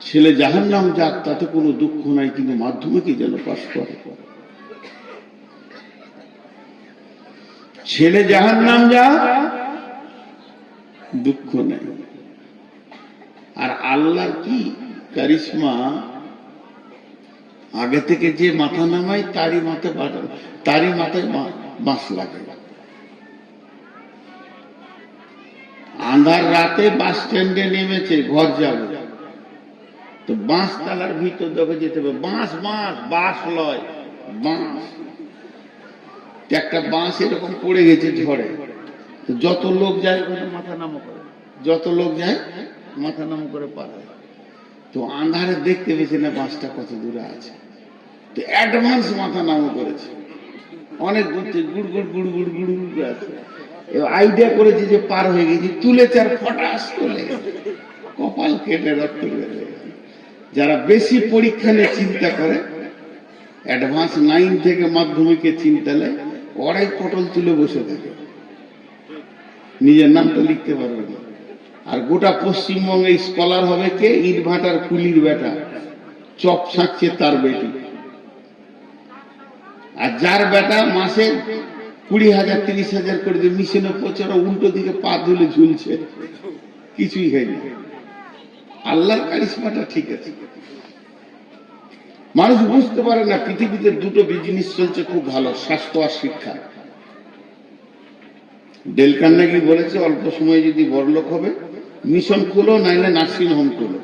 ছেলে জাহান্নাম যাক তাতে কোনো দুঃখ নাই, কিন্তু মাধ্যমিকে যেন পাস করে। ছেলে জাহান্নাম যাক দুঃখ নেই। আর আল্লাহ কি কারিশমা, আগে থেকে যে মাথা নামায় তারই মাথায় বাঁশ লাগে। আন্ধার রাতে বাস স্ট্যান্ডে নেমেছে, ঘর যাবে, তো বাঁশ তালার ভিতর দেখে যেতে হবে, বাঁশ বাঁশ বাঁশ লয় বাঁশ। একটা বাঁশ এরকম পড়ে গেছে ঝড়ে, যত লোক যায় মাথা নামো করে, যত লোক যায় মাথা নামো করে পার হয়। তো আন্ধারে দেখতে পেয়েছে না বাঁশটা কত দূরে আছে, তো অ্যাডভান্স মাথা নামো করেছে, অনেক দূর থেকে গুড় গুড় গুড় গুড় গুড় গুড় আছে। আইডিয়া করেছে যে পার হয়ে গেছে, তুলেছে আর ফটাস করে কপাল কেটে রক্ত বের হয়ে গেছে। যারা বেশি পরীক্ষা নিয়ে চিন্তা করে, অ্যাডভান্স 9 থেকে মাধ্যমিকে চিন্তা নেয়, ওরাই পটল তুলে বসে থাকে, নিজের নামটা লিখতে পারবে না। আর গোটা পশ্চিমবঙ্গে স্কলার হবে কে? ইট ভাটার কুলির বেটা, চপ ছাঁকছে তার বেটি। আর যার বেটা মাসে 20,000 30,000 করে দিয়ে মিশনে পৌঁছে, উল্টো দিকে পা ধুলে ঝুলছে, কিছুই হয়নি। আল্লাহর কারিশমাটা ঠিক আছে। মানুষ বুঝতে পারে না পৃথিবীতে দুটো বিজনেস চলছে খুব ভালো, স্বাস্থ্য আর শিক্ষা। ডেল কার্নেগি বলেছে অল্প সময়ে যদি বড়লোক হবে মিশন খুলো, নাইলে নার্সিং হোম খুলো।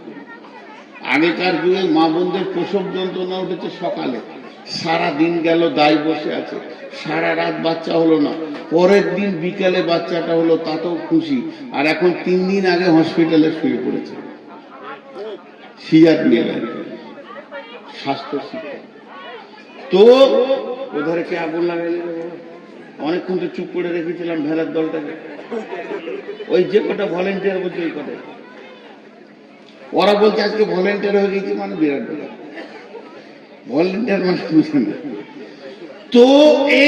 আগেকার যুগে মা বোনদের প্রসব যন্ত্রণা উঠেছে সকালে, সারা দিন গেল দায় বসে আছে, সারা রাত বাচ্চা হলো না, পরের দিন বিকালে বাচ্চাটা হলো, তাতেও খুশি। আর এখন 3 দিন আগে হসপিটালে শুয়ে পড়েছে সিজার নিয়ে। স্বাস্থ্য শিক্ষা তো ওধারে কে আগুন লাগাইলে, অনেকক্ষণ তো চুপ করে রেখেছিলাম ভেড়ার দলটাকে, ওই যে কটা ভলেন্টিয়ার বলছে ওই কটা, ওরা বলছে আজকে ভলেন্টিয়ার হয়ে গেছি, মানে বিরাট ব্যাপার। ভলেন্টিয়ার মানে বুঝে না তো,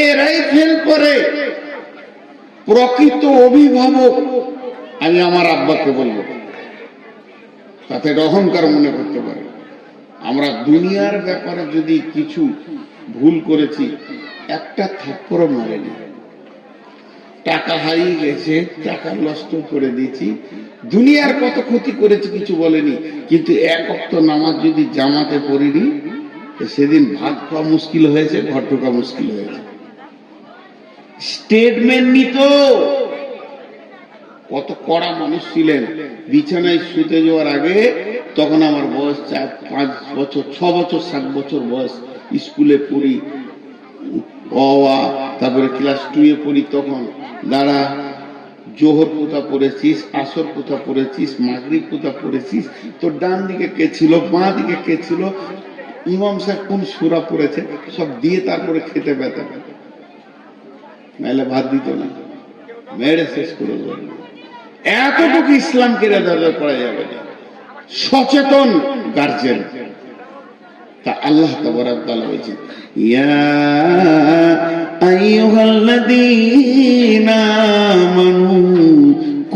এরাই ফেল করে। প্রকৃত অভিভাবক আমি আমার আব্বাকে বলবো, তাতে অহংকার মনে করতে পারে। আমরা দুনিয়ার ব্যাপারে যদি কিছু ভুল করেছি, একটা থাপ্পড় মারেনি, টাকা হারিয়ে গেছে, টাকা নষ্ট করে দিয়েছি, দুনিয়ার কত ক্ষতি করেছি কিছু বলেনি। কিন্তু এক ওয়াক্ত নামাজ যদি জামাতে পড়িনি, সেদিন ভাত খাওয়া মুশকিল হয়েছে, ঘর ঢোকা মুশকিল হয়েছে। স্টেটমেন্ট নিত, কত কড়া মানুষ ছিলেন। বিছানায় শুতে যাওয়ার আগে, তখন আমার বয়স 4, 5 বছর, 6 বছর, 7 বছর বয়স, স্কুলে পড়ি, তারপরে ক্লাস 2 এ পড়ি, তখন দাঁড়া জোহর কোথা পড়েছিস, আসর কোথা পড়েছিস, মাগরিব কোথা পড়েছিস, তোর ডান দিকে কে ছিল, বাঁ দিকে কে ছিল, ইমাম সাহেব কোন সূরা পড়েছে, সব দিয়ে তারপরে খেতে পেতে, নাহলে ভাত দিত না, মেরে শেষ করে দেবে। এতটুকু ইসলামকে রেজাল্ট করা যাবে না, সচেতন গার্জেন। তা আল্লাহ তাবারক তাআলা বলেছেন, ইয়া আইয়ুহাল্লাযীনা আমানু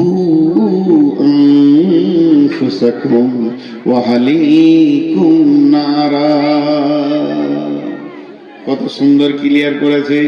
কু আনফুসাকুম ওয়া আহলিকুম নারা। কত সুন্দর ক্লিয়ার করেছে।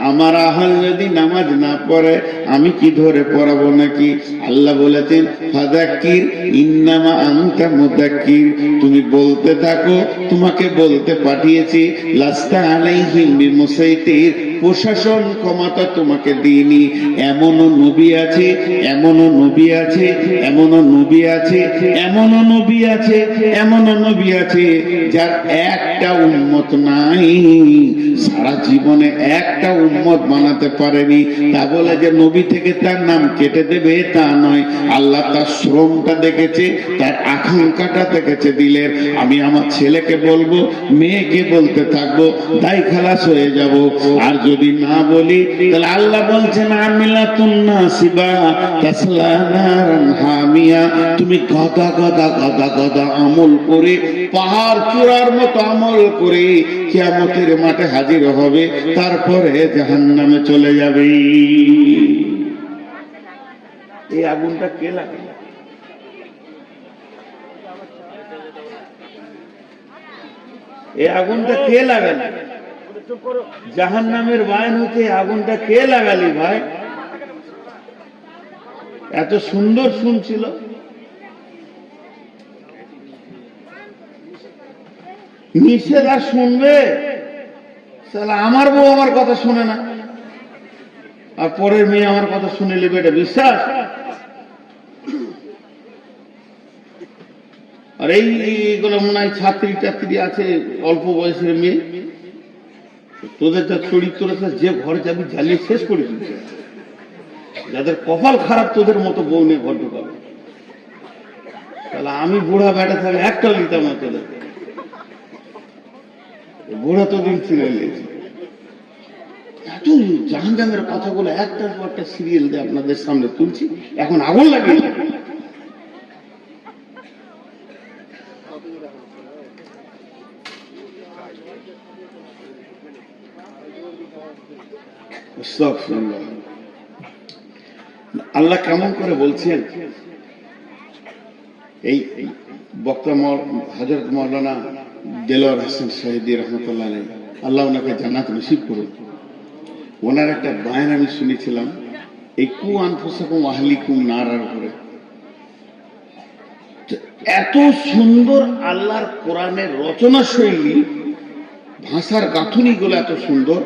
আমার আহাল যদি নামাজ না পড়ে আমি কি ধরে পড়াবো নাকি? আল্লাহ বলেছেন ফাযাক্কির ইন্নামা আনতা মুযাক্কির, তুমি বলতে থাকো, তোমাকে বলতে পাঠিয়েছি। লাস্তা আলাইহিম বিমুসাইতির, প্রশাসন ক্ষমতা তোমাকে দিইনি। এমনও নবী আছে, এমনও নবী আছে, এমনও নবী আছে, এমনও নবী আছে, এমনও নবী আছে যার একটা উম্মত নাই, সারা জীবনে একটা উম্মত বানাতে পারেনি। তা বলে যে নবী থেকে তার নাম কেটে দেবে তা নয়। আল্লাহ তার শ্রমটা দেখেছে, তার আকাঙ্ক্ষাটা দেখেছে দিলের। আমি আমার ছেলেকে বলবো, মেয়েকে বলতে থাকবো, দায় খালাস হয়ে যাব। আর যদি না বলি তাহলে আল্লাহ বলছেন আমিলাতুন নাসিবা তাসলা নারান হামিয়া, তুমি গদা গদা গদা গদা আমল করে, পাহাড় চূড়ার মতো আমল করে কিয়ামতের মাঠে হাজির হবে, তারপরে জাহান্নামে চলে যাবে। এই আগুনটা কে লাগালো? এই আগুনটা কে লাগালো? জাহান্নামের বায়ন হচ্ছে আগুনটা কে লাগালি ভাই? এত সুন্দর শুনছিল, নিষেধ আর শুনবে? আমার বউ আমার কথা শুনে না, আর পরের মেয়ে আমার কথা শুনে নেবে, এটা বিশ্বাস? আর এইগুলো মনে হয় ছাত্রী টাত্রী আছে, অল্প বয়সের মেয়ে, তোদের যা চরিত্র আছে, যে ঘরে যাবি জ্বালিয়ে শেষ করে দিচ্ছে। যাদের কপাল খারাপ তোদের মতো বউ নিয়ে ঘর ঢোকাবে। তাহলে আমি বুড়া বেটা থাকলে একটা লিতাম না তোদের, বুড়া তো দিন ছিঁড়ে নিয়েছি। এত জাহান্নামের কথাগুলো একটার পর একটা সিরিয়াল দিয়ে আপনাদের সামনে তুলছি, এখন আগুন লাগিয়ে আল্লাহ কেমন করে বলছেন। এই বক্তা হযরত মাওলানা দেলোয়ার হোসেন সাইদি রহমতুল্লাহ আলাইহি, আল্লাহ ওনাকে জান্নাত নসিব করুন। ওনার একটা বয়ান আমি শুনেছিলাম এই কু আনফুসাকুম ওয়া আহলিকুম নারার উপরে। এত সুন্দর আল্লাহর কোরআনের রচনা শৈলী, ভাষার গাঁথুনিগুলো এত সুন্দর,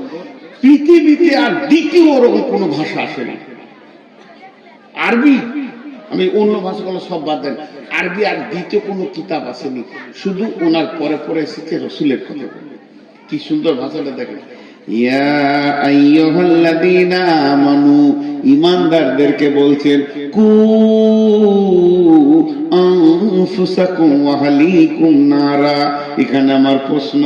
পৃথিবীতে আর দ্বিতীয় ওরকম কোনো ভাষা আসে না। আরবি, আমি অন্য ভাষাগুলো সব বাদ দেন, আরবি আর দ্বিতীয় কোনো কিতাব আসেনি, শুধু ওনার পরে পরে এসেছে রসুলের কথা। কি সুন্দর ভাষাটা দেখেন, ইয়া আইয়ুহাল্লাযীনা আমানু, ঈমানদারদেরকে বলছেন, কু আনফুসাকুম ওয়া আহলিকুম নারা। এখানে আমার প্রশ্ন,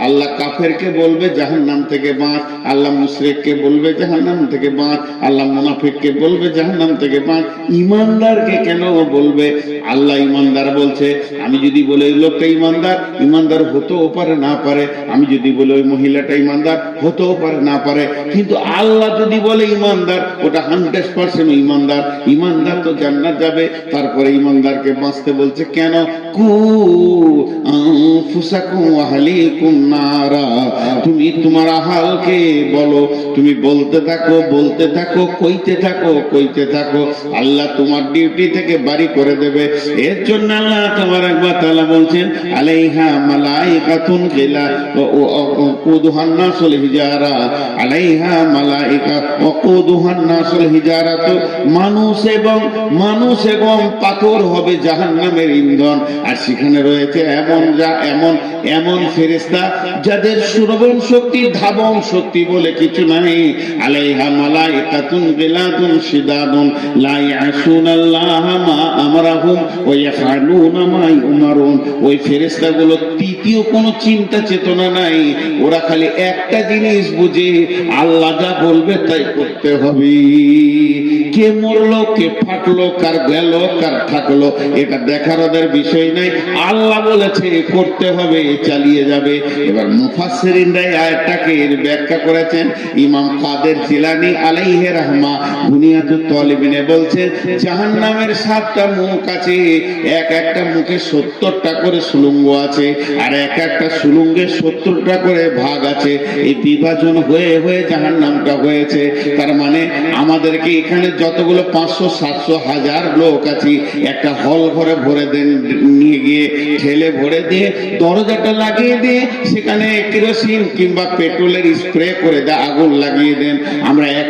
আল্লাহ কাফেরকে বলবে জাহান্নাম থেকে বাঁচ, আল্লাহ মুশরিককে বলবে জাহান্নাম থেকে বাঁচ, আল্লাহ মুনাফিককে বলবে জাহান্নাম থেকে বাঁচ, ঈমানদারকে কেন বলবে? আল্লাহ ঈমানদার বলছে, আমি যদি বলে ওই লোকটা ঈমানদার, ঈমানদার হতেও পারে না পারে, আমি যদি বলে ওই মহিলাটা ঈমানদার, হতেও পারে না পারে, কিন্তু আল্লাহ যদি বলে ঈমানদার, ওটা 100% ঈমানদার। ঈমানদার তো জান্নাত যাবে, তারপরে ঈমানদারকে বাঁচতে বলছে কেন? কু আনফুসাকুম ওয়া আহলিকুম নারা, তুমি তোমার আহালকে বলো, তুমি বলতে থাকো বলতে থাকো, কইতে থাকো কইতে থাকো, আল্লাহ তোমার ডিউটি থেকে বাড়ি করে দেবে। এর জন্য আল্লাহ তাবারাক ওয়া তাআলা বলছেন, আলাইহা মালাইকাতুন ওয়াকুদুহান নাসুল হিজারা, আলাইহা মালাইকা ওয়াকুদুহান নাসুল হিজারা, তো মানুষ এবং পাথর হবে জাহান্নামের ইন্ধন। আর সেখানে রয়েছে এমন ফেরেশতা যাদের শ্রবণ শক্তি, ধাবন শক্তি বলে কিছু নাই। আলাইহা মালাইকাতুন গিলাদুন শিদাদুন লা ইয়াসুনাল্লাহা মা আমারাহুম ওয়া ইয়াফআলুনা মা ইউমারুন। ওই ফেরেশতাগুলো তৃতীয় কোনো চিন্তা চেতনা নাই, ওরা খালি একটা জিনিস বুঝে, আল্লাহ যা বলবে তাই করতে হবে। কে মরলো, কে ফাটলো, কার গেল, কার থাকলো, এটা দেখার ওদের বিষয় নাই। আল্লাহ বলেছে করতে হবে, চালিয়ে যাবে। এবার মুফাসসিরিনরা এই আয়াতটাকে ব্যাখ্যা করেছেন। ইমাম কাদের জিলানী আলাইহি রাহমা বুনিয়াতুত তালিবিনে বলছেন, জাহান্নামের 7টা মুখ আছে, এক একটা মুখে 70টা করে সুলঙ্গ আছে, আর এক একটা সুলঙ্গে 70টা করে ভাগ আছে। এই বিভাজন হয়ে হয়ে জাহান্নামটা হয়েছে। তার মানে আমাদেরকে এখানে যতগুলো 500, 700, 1000 লোক আছি, একটা হল ঘরে ভরে দেন, নিয়ে গিয়ে ঠেলে ভরে দিয়ে দরজাটা লাগিয়ে দিয়ে সেখানে কেরোসিন কিংবা পেট্রোলের স্প্রে করে দেয়, আগুন লাগিয়ে দেন, আমরা এক